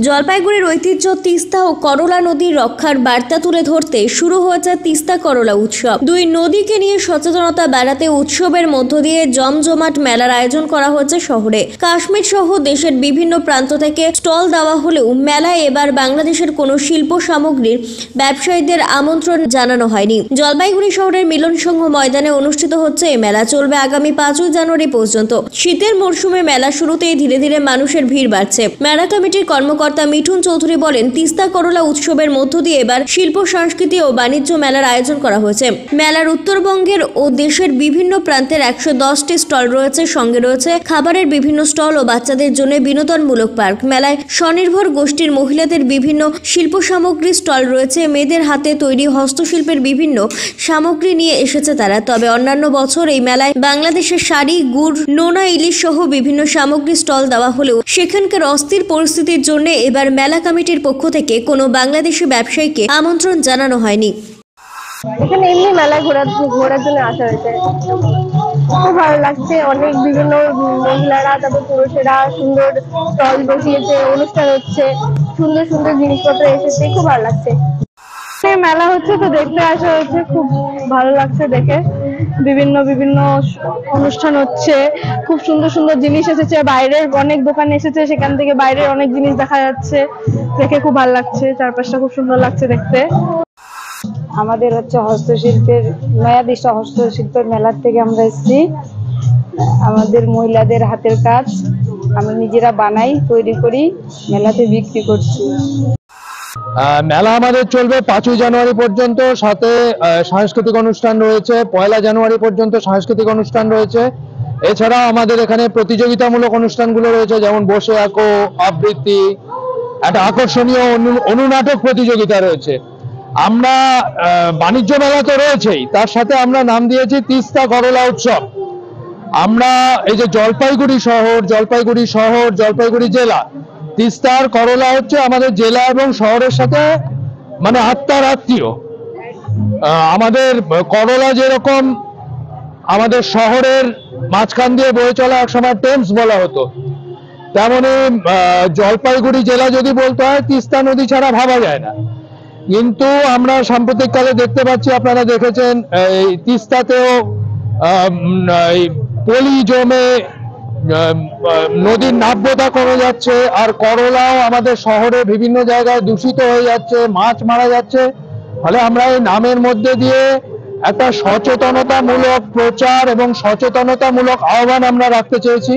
জলপাইগুড়ির ঐতিহ্য তিস্তা ও করলা নদীর রক্ষার বার্তা তুলে ধরতে শুরু হয়েছে তিস্তা করলা উৎসব। দুই নদীকে নিয়ে সচেতনতা বাড়াতে উৎসবের মধ্য দিয়ে জমজমাট মেলার আয়োজন করা হচ্ছে শহরে। কাশ্মীর সহ দেশের বিভিন্ন প্রান্ত থেকে স্টল দেওয়া হলেও মেলায় এবার বাংলাদেশের কোনো শিল্প সামগ্রীর ব্যবসায়ীদের আমন্ত্রণ জানানো হয়নি। জলপাইগুড়ি শহরের মিলন সংঘ ময়দানে অনুষ্ঠিত হচ্ছে এই মেলা, চলবে আগামী 5 জানুয়ারি পর্যন্ত। শীতের মরশুমে মেলা শুরুতেই ধীরে ধীরে মানুষের ভিড় বাড়ছে। মেলা কমিটির কর্মকর্তা মিঠুন চৌধুরী বলেন, তিস্তা করলা উৎসবের মধ্য দিয়ে এবার শিল্প সংস্কৃতি ও বাণিজ্য মেলার আয়োজন করা হয়েছে। মেলার উত্তরবঙ্গের ও দেশের বিভিন্ন প্রান্তের 110টি স্টল রয়েছে, সঙ্গে রয়েছে খাবারের বিভিন্ন স্টল ও বাচ্চাদের জন্য বিনোদনমূলক পার্ক। মেলায় স্বনির্ভর গোষ্ঠীর মহিলাদের বিভিন্ন শিল্প সামগ্রী স্টল রয়েছে। মেয়েদের হাতে তৈরি হস্তশিল্পের বিভিন্ন সামগ্রী নিয়ে এসেছে তারা। তবে অন্যান্য বছর এই মেলায় বাংলাদেশের শাড়ি, গুড়, নোনা ইলিশ সহ বিভিন্ন সামগ্রী স্টল দেওয়া হলেও সেখানকার অস্থির পরিস্থিতির জন্য এবার মেলা কমিটির পক্ষ থেকে কোনো বাংলাদেশি ব্যবসায়ীকে আমন্ত্রণ জানানো হয়নি। এখানে এমনি মেলা ঘোরার জন্য আসা হয়েছে, খুব ভালো লাগছে। অনেক বিভিন্ন মহিলারা, তারপর পুরুষেরা সুন্দর স্টল বসিয়েছে, অনুষ্ঠান হচ্ছে, সুন্দর সুন্দর জিনিসপত্র এসেছে, খুব ভালো লাগছে। মেলা হচ্ছে তো দেখতে আসা হয়েছে, খুব ভালো লাগছে দেখে। বিভিন্ন বিভিন্ন অনুষ্ঠান হচ্ছে, খুব সুন্দর সুন্দর জিনিস এসেছে, বাইরের অনেক দোকান এসেছে, সেখান থেকে বাইরের অনেক জিনিস দেখা যাচ্ছে, দেখে খুব ভালো লাগছে। চারপাশটা খুব সুন্দর লাগছে দেখতে। আমাদের হচ্ছে হস্তশিল্পের নয়াদিশা হস্তশিল্পের মেলার থেকে আমরা এসেছি। আমাদের মহিলাদের হাতের কাজ আমরা নিজেরা বানাই, তৈরি করি, মেলাতে বিক্রি করছি। মেলা আমাদের চলবে 5 জানুয়ারি পর্যন্ত, সাথে সাংস্কৃতিক অনুষ্ঠান রয়েছে। 1 জানুয়ারি পর্যন্ত সাংস্কৃতিক অনুষ্ঠান রয়েছে। এছাড়াও আমাদের এখানে প্রতিযোগিতামূলক অনুষ্ঠানগুলো রয়েছে, যেমন বসে আঁকো, আবৃত্তি, একটা আকর্ষণীয় অনুনাটক প্রতিযোগিতা রয়েছে। আমরা বাণিজ্য মেলা তো রয়েছেই, তার সাথে আমরা নাম দিয়েছি তিস্তা করলা উৎসব। আমরা এই যে জলপাইগুড়ি শহর, জলপাইগুড়ি জেলা, তিস্তার করলা হচ্ছে আমাদের জেলা এবং শহরের সাথে মানে আত্মার আত্মীয়। আমাদের করলা যেরকম আমাদের শহরের মাঝখান দিয়ে বয়ে চলা একসময় টেমস বলা হতো, তেমনি জলপাইগুড়ি জেলা যদি বলতে হয় তিস্তা নদী ছাড়া ভাবা যায় না। কিন্তু আমরা সাম্প্রতিককালে দেখতে পাচ্ছি, আপনারা দেখেছেন, এই তিস্তাতেও পলি জমে নদীর নাব্যতা কমে যাচ্ছে, আর করলাও আমাদের শহরে বিভিন্ন জায়গায় দূষিত হয়ে যাচ্ছে, মাছ মারা যাচ্ছে। ফলে আমরা এই নামের মধ্যে দিয়ে একটা সচেতনতামূলক প্রচার এবং সচেতনতামূলক আহ্বান আমরা রাখতে চেয়েছি।